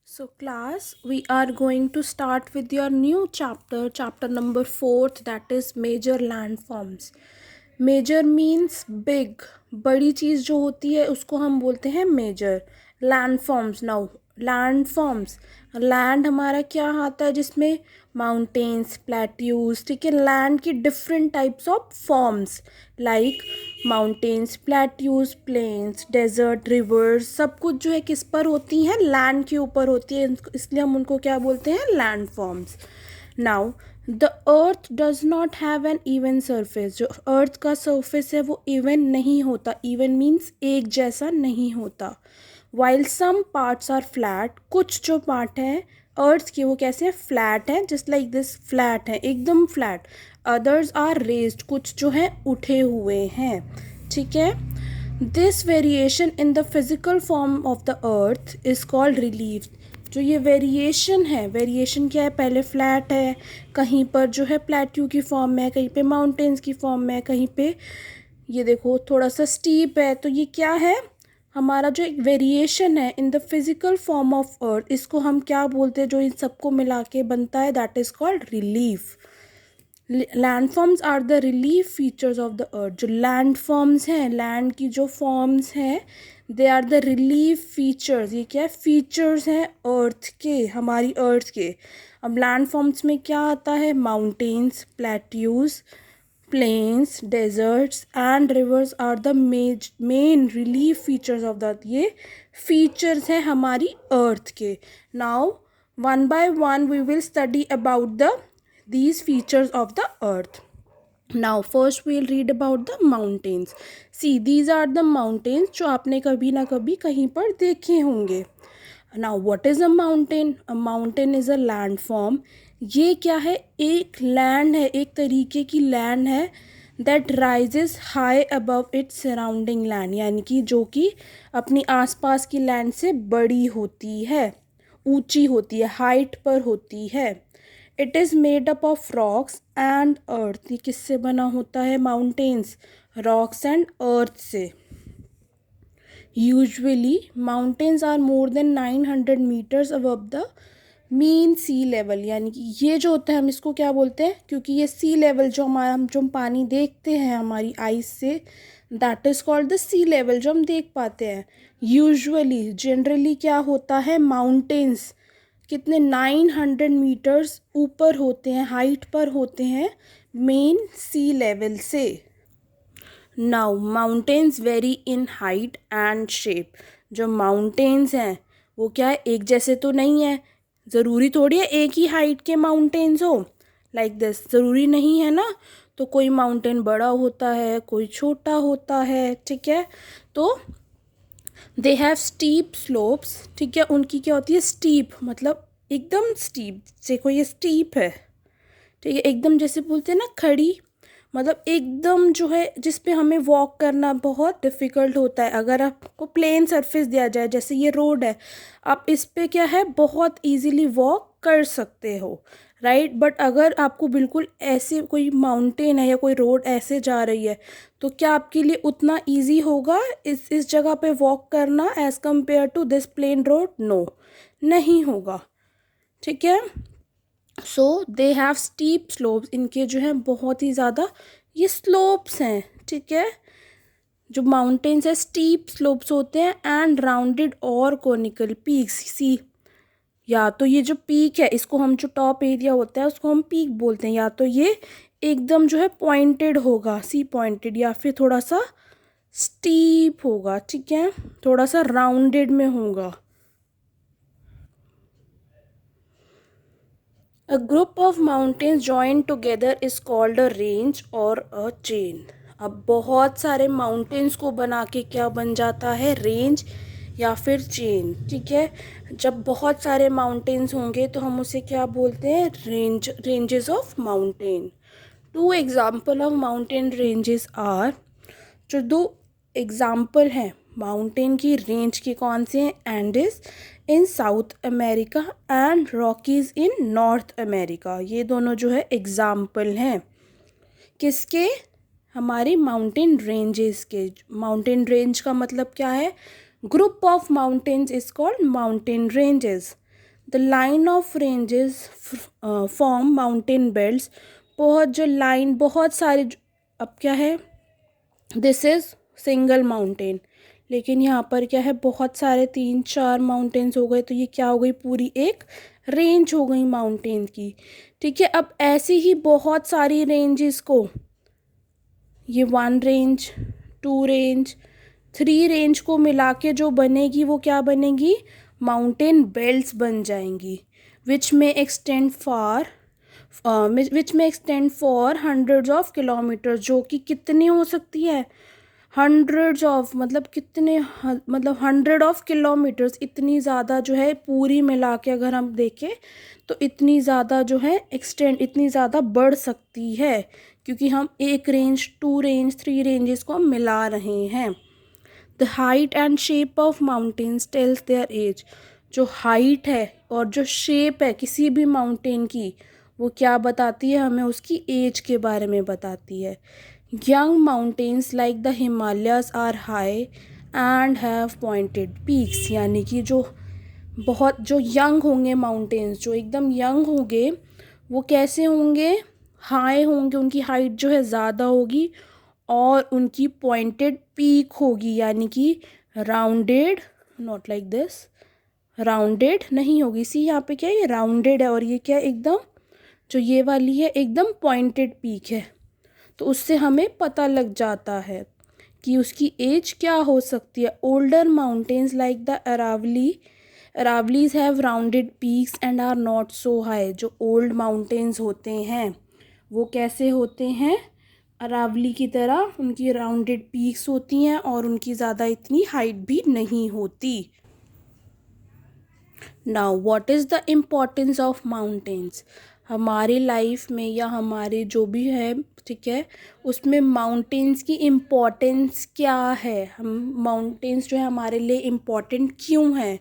So class, we are going to start with your new chapter number 4th, that is major landforms. Major means big, बड़ी चीज़ जो होती है उसको हम बोलते हैं major. Landforms, now landforms, land हमारा क्या आता है जिसमें माउंटेन्स, प्लेट्यूज, ठीक है. लैंड की different types of forms like mountains, plateaus, plains, desert, rivers, सब कुछ जो है किस पर होती हैं, लैंड के ऊपर होती है, इसलिए हम उनको क्या बोलते हैं, land forms. Now the earth does not have an even surface. जो अर्थ का सरफेस है वो इवन नहीं होता. इवन मीन्स एक जैसा नहीं होता. While some parts are flat, कुछ जो पार्ट हैं अर्थ के वो कैसे हैं, फ्लैट हैं, जस्ट लाइक दिस, फ्लैट है, एकदम फ्लैट. अदर्स आर रेज्ड, कुछ जो है उठे हुए हैं, ठीक है. This variation in the physical form of the earth is called relief. जो ये वेरिएशन है, वेरिएशन क्या है, पहले फ्लैट है, कहीं पर जो है प्लेट्यू की फॉर्म में है, कहीं पे माउंटेन्स की फॉर्म में है, कहीं पे ये देखो थोड़ा सा स्टीप है. तो ये क्या है, हमारा जो एक वेरिएशन है in the physical form of earth, इसको हम क्या बोलते हैं, जो इन सबको मिला के बनता है, that is called relief. Landforms are the relief features of the earth. जो लैंडफॉर्म्स हैं, लैंड की जो फॉर्म्स हैं, they are the relief features. ये क्या है, फीचर्स हैं अर्थ के, हमारी अर्थ के. अब लैंडफॉर्म्स में क्या आता है, mountains, plateaus, plains, deserts and rivers are the main relief features of the. ये फीचर्स हैं हमारी अर्थ के. Now one by one we will study about the these features of the earth. Now first we'll read about the mountains. See, these are the mountains जो आपने कभी ना कभी कहीं पर देखे होंगे. Now what is a mountain? A mountain is a landform. ये क्या है, एक लैंड है, एक तरीके की लैंड है that rises high above its surrounding land, यानी कि जो कि अपनी आसपास की लैंड से बड़ी होती है, ऊंची होती है, हाइट पर होती है. It is made up of rocks and अर्थ. ये किससे बना होता है, माउंटेन्स, रॉक्स एंड अर्थ से. Usually mountains are more than 900 metres above the mean sea level. यानी कि ये जो होता है हम इसको क्या बोलते हैं, क्योंकि ये सी लेवल जो हमारा, हम जो पानी देखते हैं हमारी आइज से, that is called the sea level, जो हम देख पाते हैं. यूजुअली, जनरली क्या होता है, माउंटेन्स कितने 900 मीटर्स ऊपर होते हैं, हाइट पर होते हैं मेन सी लेवल से. Now mountains very in height and shape. जो माउंटेन्स हैं वो क्या है, एक जैसे तो नहीं है, ज़रूरी थोड़ी है एक ही हाइट के माउंटेन्स हो, लाइक दिस, ज़रूरी नहीं है ना. तो कोई माउंटेन बड़ा होता है, कोई छोटा होता है, ठीक है. तो दे हैव स्टीप स्लोप्स, ठीक है. उनकी क्या होती है, स्टीप मतलब एकदम स्टीप. देखो ये स्टीप है, ठीक है, एकदम जैसे बोलते हैं ना खड़ी, मतलब एकदम जो है जिस पे हमें वॉक करना बहुत डिफ़िकल्ट होता है. अगर आपको प्लेन सरफेस दिया जाए, जैसे ये रोड है, आप इस पे क्या है बहुत इजीली वॉक कर सकते हो, राइट. बट अगर आपको बिल्कुल ऐसे कोई माउंटेन है या कोई रोड ऐसे जा रही है, तो क्या आपके लिए उतना इजी होगा इस जगह पे वॉक करना as compare to this plain road? No, नहीं होगा, ठीक है. So they have steep slopes. इनके जो है बहुत ही ज़्यादा ये स्लोप्स हैं, ठीक है. जो माउंटेन्स है स्टीप स्लोप्स होते हैं एंड राउंडेड और कोनिकल पीक्स. सी, या तो ये जो पीक है, इसको हम, जो टॉप एरिया होता है उसको हम पीक बोलते हैं, या तो ये एकदम जो है पॉइंटेड होगा, सी पॉइंटेड, या फिर थोड़ा सा स्टीप होगा, ठीक है, थोड़ा सा राउंडेड में होगा. A group of mountains joined together is called a range or a chain. अब बहुत सारे माउंटेन्स को बना के क्या बन जाता है, रेंज या फिर चेन, ठीक है. जब बहुत सारे माउंटेन्स होंगे तो हम उसे क्या बोलते हैं, ranges of mountain. Two example of mountain ranges are, जो दो एग्जाम्पल हैं माउंटेन की रेंज के कौन से हैं, Andes in south America and Rockies in north America. ये दोनों जो है एग्जाम्पल हैं किसके, हमारे माउंटेन रेंजेस के. माउंटेन रेंज का मतलब क्या है, group of mountains is called mountain ranges. The line of ranges form mountain belts. बहुत सारे अब क्या है, दिस इज़ सिंगल माउंटेन, लेकिन यहाँ पर क्या है, बहुत सारे 3-4 माउंटेन्स हो गए, तो ये क्या हो गई, पूरी एक रेंज हो गई माउंटेन की। ठीक है, अब ऐसी ही बहुत सारी रेंजेस को, ये 1 रेंज, 2 रेंज, 3 रेंज को मिला के जो बनेगी वो क्या बनेगी, माउंटेन बेल्ट्स बन जाएंगी, विच में extend for hundreds of kilometre, जो कि कितनी हो सकती है, हंड्रेड्स ऑफ, मतलब कितने, मतलब 100 ऑफ किलोमीटर्स, इतनी ज़्यादा जो है पूरी मिला के अगर हम देखें तो इतनी ज़्यादा जो है एक्सटेंड, इतनी ज़्यादा बढ़ सकती है, क्योंकि हम 1 रेंज, 2 रेंज, 3 रेंजेस को हम मिला रहे हैं। The height and shape of mountains tells their age. जो हाइट है और जो शेप है किसी भी माउंटेन की, वो क्या बताती है, हमें उसकी एज के बारे में बताती है। Young mountains like the Himalayas are high and have pointed peaks, यानी कि जो यंग होंगे माउंटेन्स, जो एकदम यंग होंगे, वो कैसे होंगे, हाई होंगे, उनकी हाइट जो है ज़्यादा होगी और उनकी पॉइंटेड पीक होगी, यानी कि rounded, not like this, rounded नहीं होगी। सी यहाँ पे क्या है, ये राउंडेड है और ये क्या है, एकदम जो ये वाली है एकदम पॉइंटेड पीक है। तो उससे हमें पता लग जाता है कि उसकी एज क्या हो सकती है। Older mountains like the Aravallis have rounded peaks and are not so high. जो ओल्ड माउंटेन्स होते हैं वो कैसे होते हैं, अरावली की तरह, उनकी राउंडेड पीक्स होती हैं और उनकी ज़्यादा इतनी हाइट भी नहीं होती। Now what is the importance of mountains. हमारी लाइफ में या हमारे जो भी है, ठीक है, उसमें माउंटेन्स की इम्पोर्टेंस क्या है, हम माउंटेन्स जो है हमारे लिए इम्पोर्टेंट क्यों है।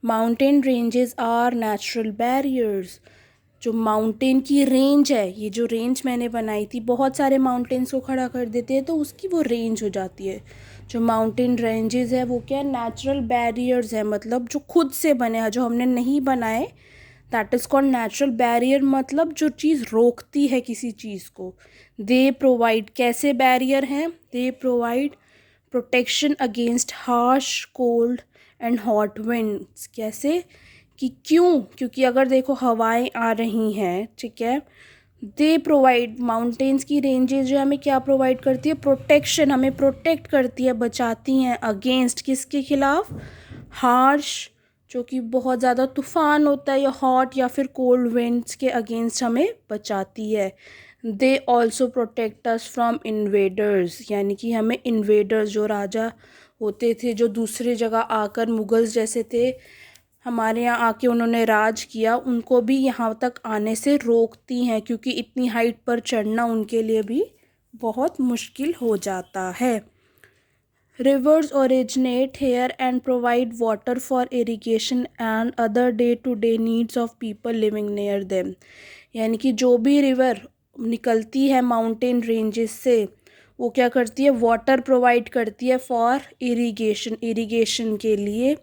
Mountain ranges are natural barriers. जो माउंटेन की रेंज है, ये जो रेंज मैंने बनाई थी, बहुत सारे माउंटेन्स को खड़ा कर देते हैं तो उसकी वो रेंज हो जाती है। जो माउंटेन रेंजेस है वो क्या है, नेचुरल बैरियर्स है, मतलब जो खुद से बने हैं, जो हमने नहीं बनाए, that is called natural barrier, मतलब जो चीज़ रोकती है किसी चीज़ को। दे प्रोवाइड, कैसे बैरियर हैं, they provide protection against harsh cold and hot winds. कैसे, कि क्यों, क्योंकि अगर देखो हवाएं आ रही हैं, ठीक है, दे प्रोवाइड, माउंटेन्स की रेंजेस जो हमें क्या प्रोवाइड करती है, प्रोटेक्शन, हमें प्रोटेक्ट करती है, बचाती हैं, अगेंस्ट, किसके खिलाफ, हार्श, जो कि बहुत ज़्यादा तूफ़ान होता है, या हॉट या फिर कोल्ड विंड्स के अगेंस्ट हमें बचाती है। They also protect us from invaders, यानी कि हमें इन्वेडर्स, जो राजा होते थे, जो दूसरे जगह आकर, मुगल्स जैसे थे, हमारे यहाँ आके उन्होंने राज किया, उनको भी यहाँ तक आने से रोकती हैं, क्योंकि इतनी हाइट पर चढ़ना उनके लिए भी बहुत मुश्किल हो जाता है। Rivers originate here and provide water for irrigation and other day to day needs of people living near them. यानी कि जो भी रिवर निकलती है माउंटेन रेंजेस से, वो क्या करती है, वाटर प्रोवाइड करती है फॉर इरिगेशन के लिए,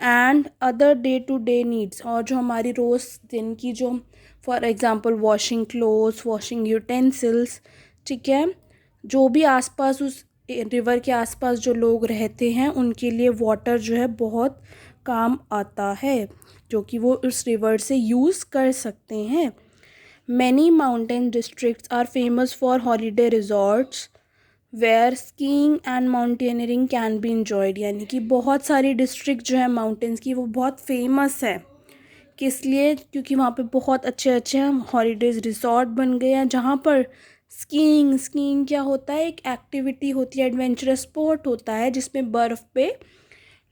and other day to day needs, और जो हमारी रोज़ दिन की, जो for example washing clothes, washing utensils, ठीक है, जो भी आसपास उस रिवर के आसपास जो लोग रहते हैं उनके लिए वाटर जो है बहुत काम आता है, जो कि वो उस रिवर से यूज़ कर सकते हैं। Many mountain districts are famous for holiday resorts where skiing and mountaineering can be enjoyed. यानी कि बहुत सारी डिस्ट्रिक्ट जो है माउंटेन्स की, वो बहुत फेमस है, किस लिए, क्योंकि वहाँ पे बहुत अच्छे अच्छे हॉलीडेज़ रिजॉर्ट बन गए हैं, जहाँ पर स्कीइंग क्या होता है, एक एक्टिविटी होती है, एडवेंचरस स्पोर्ट होता है, जिसमें बर्फ़ पे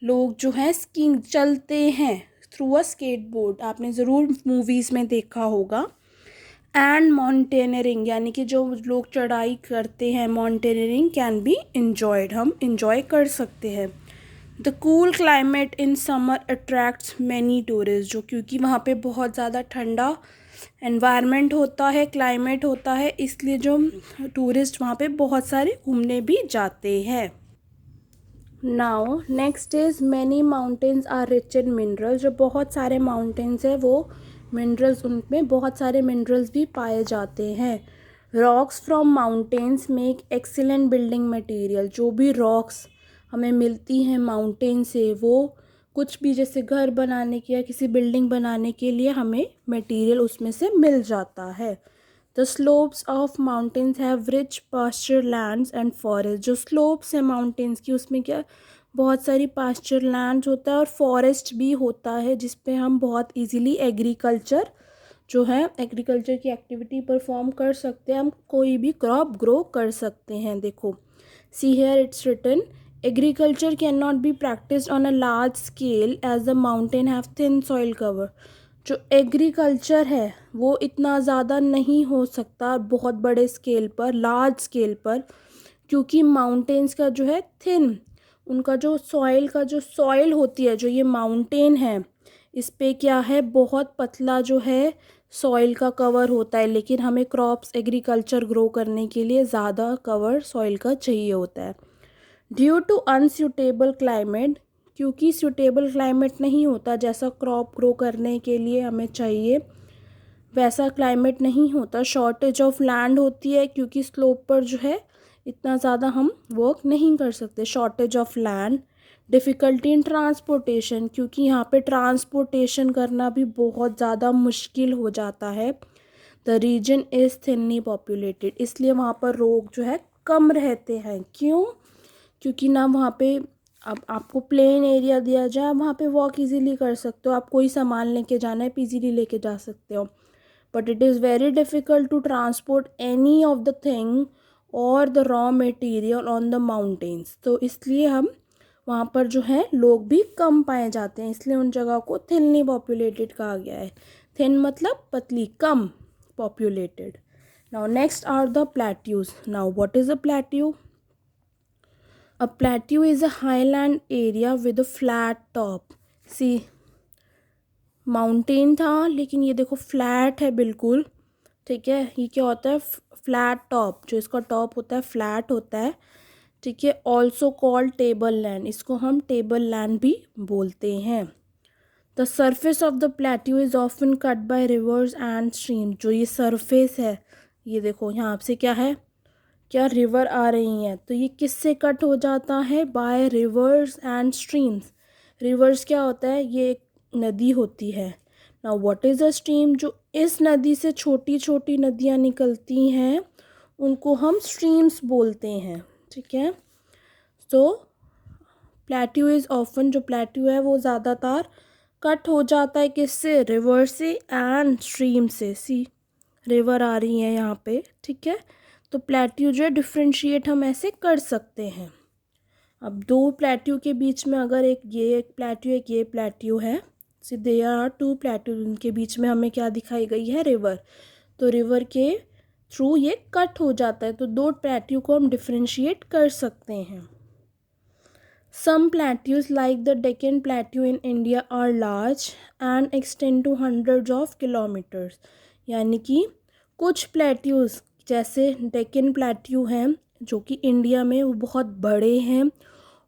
लोग जो है स्कीइंग चलते हैं थ्रू अ स्केटबोर्ड, आपने ज़रूर मूवीज़ में देखा होगा। एंड माउंटेनियरिंग, यानी कि जो लोग चढ़ाई करते हैं, माउंटेनियरिंग कैन बी इंजॉयड, हम इंजॉय कर सकते हैं। The cool climate in summer attracts many tourist, जो क्योंकि वहाँ पे बहुत ज़्यादा ठंडा एनवायरनमेंट होता है, क्लाइमेट होता है, इसलिए जो टूरिस्ट वहाँ पे बहुत सारे घूमने भी जाते हैं। Now next is many mountains are rich in minerals. जो बहुत सारे माउंटेन्स है वो मिनरल्स, उनमें बहुत सारे मिनरल्स भी पाए जाते हैं। Rocks from mountains make excellent building material. जो भी रॉक्स हमें मिलती हैं माउंटेन से, वो कुछ भी जैसे घर बनाने के या किसी बिल्डिंग बनाने के लिए हमें मटेरियल उसमें से मिल जाता है। The slopes of mountains have rich pasture lands and forest. जो स्लोप्स हैं माउंटेन्स की, उसमें क्या बहुत सारी पास्चर लैंड होता है और फॉरेस्ट भी होता है, जिस पे हम बहुत इजीली एग्रीकल्चर जो है एग्रीकल्चर की एक्टिविटी परफॉर्म कर सकते हैं। हम कोई भी क्रॉप ग्रो कर सकते हैं। देखो, see here it's written, agriculture can not be practised on a large scale as the mountain have thin soil cover. जो एग्रीकल्चर है वो इतना ज़्यादा नहीं हो सकता बहुत बड़े स्केल पर, लार्ज स्केल पर, क्योंकि माउंटेन्स का जो है थिन, उनका जो सॉइल का जो सॉइल होती है, जो ये माउंटेन है इस पे क्या है बहुत पतला जो है सॉइल का कवर होता है। लेकिन हमें क्रॉप्स एग्रीकल्चर ग्रो करने के लिए ज़्यादा कवर सॉइल का चाहिए होता है। ड्यू टू अनसूटेबल क्लाइमेट, क्योंकि सूटेबल क्लाइमेट नहीं होता जैसा क्रॉप ग्रो करने के लिए हमें चाहिए वैसा क्लाइमेट नहीं होता। शॉर्टेज ऑफ लैंड होती है क्योंकि स्लोप पर जो है इतना ज़्यादा हम वर्क नहीं कर सकते। Shortage of land. Difficulty in transportation, क्योंकि यहाँ पे ट्रांसपोर्टेशन करना भी बहुत ज़्यादा मुश्किल हो जाता है। The region is thinly populated, इसलिए वहाँ पर लोग जो है कम रहते हैं। क्यों? क्योंकि ना वहाँ पे अब आपको प्लेन एरिया दिया जाए, आप वहाँ पे वॉक इजीली कर सकते हो, आप कोई सामान लेके जाना है इजीली लेके जा सकते हो। But it is very difficult to transport any of the thing और the raw material on the mountains. तो इसलिए हम वहाँ पर जो है लोग भी कम पाए जाते हैं, इसलिए उन जगह को थिनली पॉपुलेटेड कहा गया है। थिन मतलब पतली, कम populated. Now next are the plateaus. Now what is a plateau? A plateau is a highland area with a flat top. See, mountain था लेकिन ये देखो फ्लैट है बिल्कुल, ठीक है। ये क्या होता है? फ्लैट टॉप, जो इसका टॉप होता है फ्लैट होता है, ठीक है। ऑल्सो कॉल्ड टेबल लैंड, इसको हम टेबल लैंड भी बोलते हैं। The surface of the plateau is often cut by rivers and stream. जो ये सरफेस है, ये देखो यहाँ से क्या है, क्या रिवर आ रही हैं, तो ये किससे कट हो जाता है? By rivers and streams. Rivers क्या होता है? ये एक नदी होती है। Now what is a stream? जो इस नदी से छोटी छोटी नदियाँ निकलती हैं उनको हम स्ट्रीम्स बोलते हैं, ठीक है। तो प्लेट्यू इज़ ऑफन, जो प्लेट्यू है वो ज़्यादातर कट हो जाता है किससे? रिवर से एंड स्ट्रीम से। सी, रिवर आ रही है यहाँ पे, ठीक है। तो प्लेट्यू जो है डिफ्रेंशिएट हम ऐसे कर सकते हैं। अब दो प्लेट्यू के बीच में अगर एक प्लेट्यू एक ये प्लेट्यू है, सी देयर आर टू प्लेट्यू, उनके बीच में हमें क्या दिखाई गई है? रिवर। तो रिवर के थ्रू ये कट हो जाता है, तो दो प्लेट्यू को हम डिफ्रेंशिएट कर सकते हैं। Some plateaus like the Deccan Plateau in India are large and extend to hundreds of kilometers। यानी कि कुछ प्लेट्यूज जैसे डेक्कन प्लेट्यू हैं जो कि इंडिया में वो बहुत बड़े हैं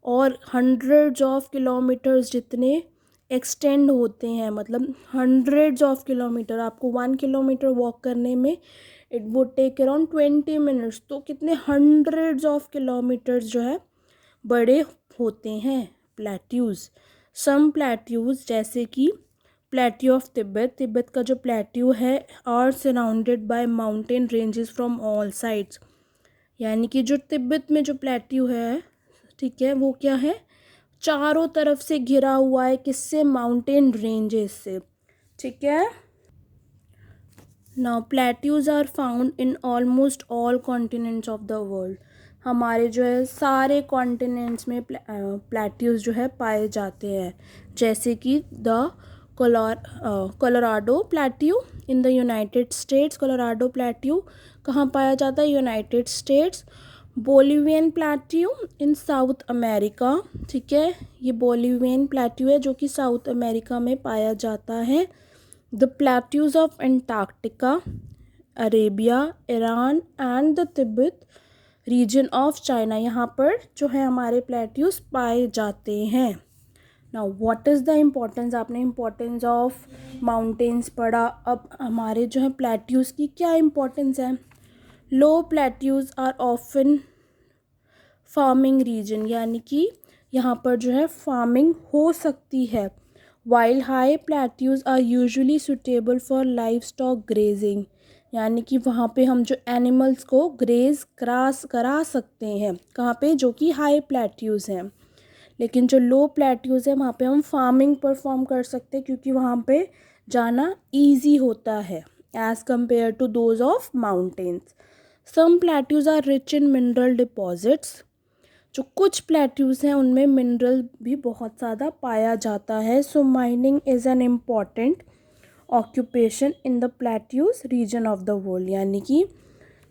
और हंड्रेड्स ऑफ किलोमीटर्स जितने एक्सटेंड होते हैं, मतलब हंड्रेड्स ऑफ किलोमीटर। आपको 1 किलोमीटर वॉक करने में it would take around 20 minutes. तो कितने हंड्रेड्स ऑफ किलोमीटर्स जो है बड़े होते हैं प्लेट्यूज। सम प्लेट्यूज जैसे कि प्लेट्यू ऑफ तिब्बत, तिब्बत का जो प्लेट्यू है, are surrounded by mountain ranges from all sides. यानी कि जो तिब्बत में जो प्लेट्यू है, ठीक है, वो क्या है? चारों तरफ से घिरा हुआ है, किससे? माउंटेन रेंजेस से, ठीक है। Now plateaus are found in almost all continents of the world. हमारे जो है सारे कॉन्टिनेंट्स में प्लेट्यूज जो है पाए जाते हैं, जैसे कि the Colorado plateau in the United states. Colorado plateau कहाँ पाया जाता है? United states. बोलिवियन प्लेट्यू इन साउथ अमेरिका, ठीक है। ये बोलिवियन प्लेट्यू है जो कि साउथ अमेरिका में पाया जाता है। The plateaus of Antarctica, Arabia, Iran and the Tibet region of China, यहाँ पर जो है हमारे प्लेट्यूज पाए जाते हैं। Now what is the importance, आपने इम्पोर्टेंस ऑफ माउंटेन्स पढ़ा, अब हमारे जो है प्लेट्यूज की क्या इम्पोर्टेंस है। Low plateaus are often farming region, यानी कि यहाँ पर जो है फार्मिंग हो सकती है। While high plateaus are usually suitable for livestock grazing, यानी कि वहाँ पे हम जो एनिमल्स को ग्रेज करा सकते हैं, कहाँ पे, जो कि हाई प्लेट्यूज हैं। लेकिन जो लो प्लेट्यूज है वहाँ पे हम फार्मिंग परफॉर्म कर सकते हैं, क्योंकि वहाँ पे जाना ईजी होता है as compare to those of mountains. Some plateaus are rich in mineral deposits, जो कुछ प्लेट्यूज हैं उनमें मिनरल भी बहुत ज़्यादा पाया जाता है। So mining is an important occupation in the plateaus region of the world, यानी कि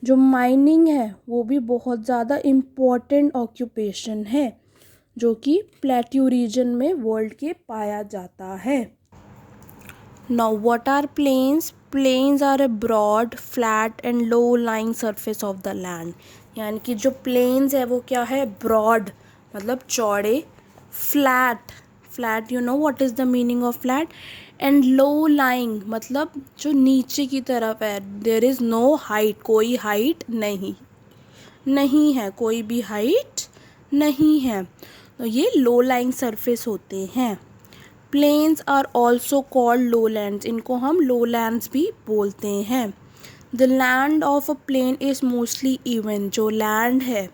जो माइनिंग है वो भी बहुत ज़्यादा इम्पॉर्टेंट ऑक्यूपेशन है जो कि प्लेट्यू रीजन में वर्ल्ड के पाया जाता है। Now what are plains, plains are a broad flat and low lying surface of the land, यानी कि जो प्लेन्स है वो क्या है, ब्रॉड मतलब चौड़े, flat, flat you know what is the meaning of flat, and low lying मतलब जो नीचे की तरफ है, देयर इज़ नो हाइट, कोई हाइट नहीं है, कोई भी हाइट नहीं है, तो ये लो लाइंग सरफेस होते हैं। Plains are also called lowlands, इनको हम लोलैंड्स भी बोलते हैं। The land of a plain is mostly even, जो लैंड है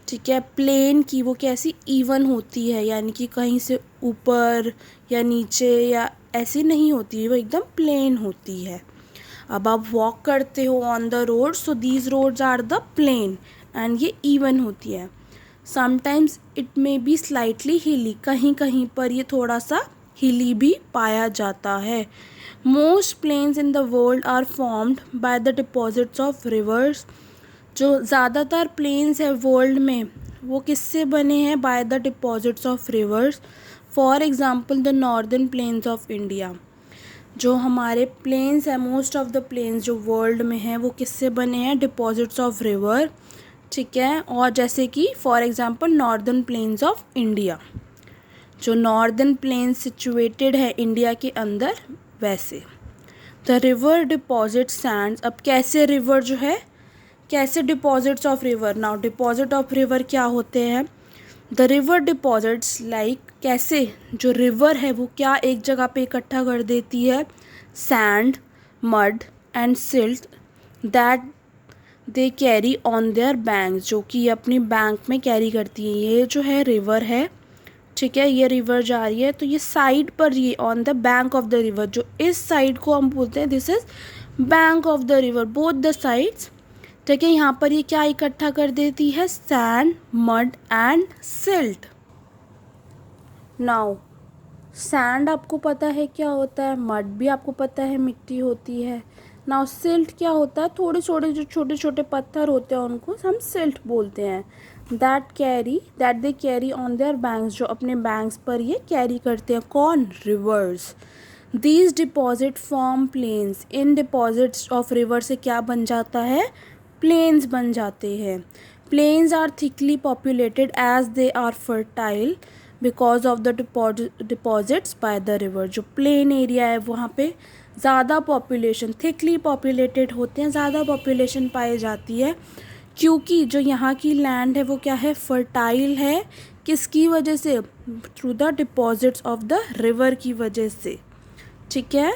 ठीक है प्लेन की वो कैसी इवन होती है, यानी कि कहीं से ऊपर या नीचे या ऐसी नहीं होती है, वो एकदम प्लेन होती है। अब आप वॉक करते हो on the road, so these roads are the plain and ये इवन होती है। Sometimes it may be slightly hilly, कहीं कहीं पर ये थोड़ा सा हिली भी पाया जाता है। Most plains in the world are formed by the deposits of rivers, जो ज़्यादातर प्लेन्स है वर्ल्ड में वो किससे बने हैं, bye the deposits of reverse. For example the northern plains of India, जो हमारे प्लेन्स है, मोस्ट ऑफ द प्लेन्स जो वर्ल्ड में हैं वो किससे बने हैं, डिपॉजिट्स ऑफ रिवर, ठीक है। और जैसे कि for example northern plains of India, जो नॉर्दर्न प्लेन्स सिचुएटेड है इंडिया के अंदर, वैसे द रिवर डिपॉजिट सैंड्स। अब कैसे रिवर जो है, कैसे deposits of river, now deposit of river क्या होते हैं, द रिवर डिपॉजिट्स लाइक, कैसे जो रिवर है वो क्या एक जगह पे इकट्ठा कर देती है, sand, mud and silt that they carry on their banks, जो कि अपनी बैंक में कैरी करती है। ये जो है रिवर है ठीक है, ये रिवर जा रही है तो ये साइड पर, ये on the bank of the river, जो इस साइड को हम बोलते हैं this is bank of the river, both the sides, ठीक है। यहाँ पर ये क्या इकट्ठा कर देती है, sand, mud and silt. Now sand आपको पता है क्या होता है, मड भी आपको पता है मिट्टी होती है। नाउ सिल्ट क्या होता है, थोड़े थोड़े जो छोटे छोटे पत्थर होते हैं उनको हम सिल्ट बोलते हैं। That they carry on their banks, जो अपने बैंक्स पर ये कैरी करते हैं, कौन, rivers. These deposit form plains, in deposits of river से क्या बन जाता है, प्लेन्स बन जाते हैं। Plains are thickly populated as they are fertile because of the deposits by the river, जो प्लेन एरिया है वहाँ पे ज़्यादा पॉपुलेशन, थिकली पॉपुलेटेड होते हैं, ज़्यादा पॉपुलेशन पाई जाती है, क्योंकि जो यहाँ की लैंड है वो क्या है, फर्टाइल है, किसकी वजह से, through the deposits of the river की वजह से, ठीक है।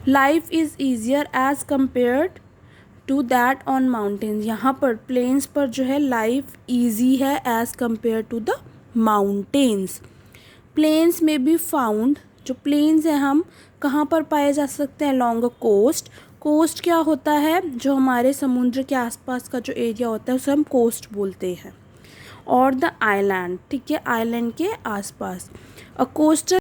Life is easier as compared to that on mountains, यहाँ पर प्लेन्स पर जो है लाइफ ईजी है as compare to the mountains. Plains में बी फाउंड, जो प्लेन्स हैं हम कहाँ पर पाए जा सकते हैं, लॉन्ग कोस्ट। कोस्ट क्या होता है, जो हमारे समुद्र के आसपास का जो एरिया होता है उसे हम कोस्ट बोलते हैं। और द आइलैंड, ठीक है, आइलैंड के आसपास। A coastal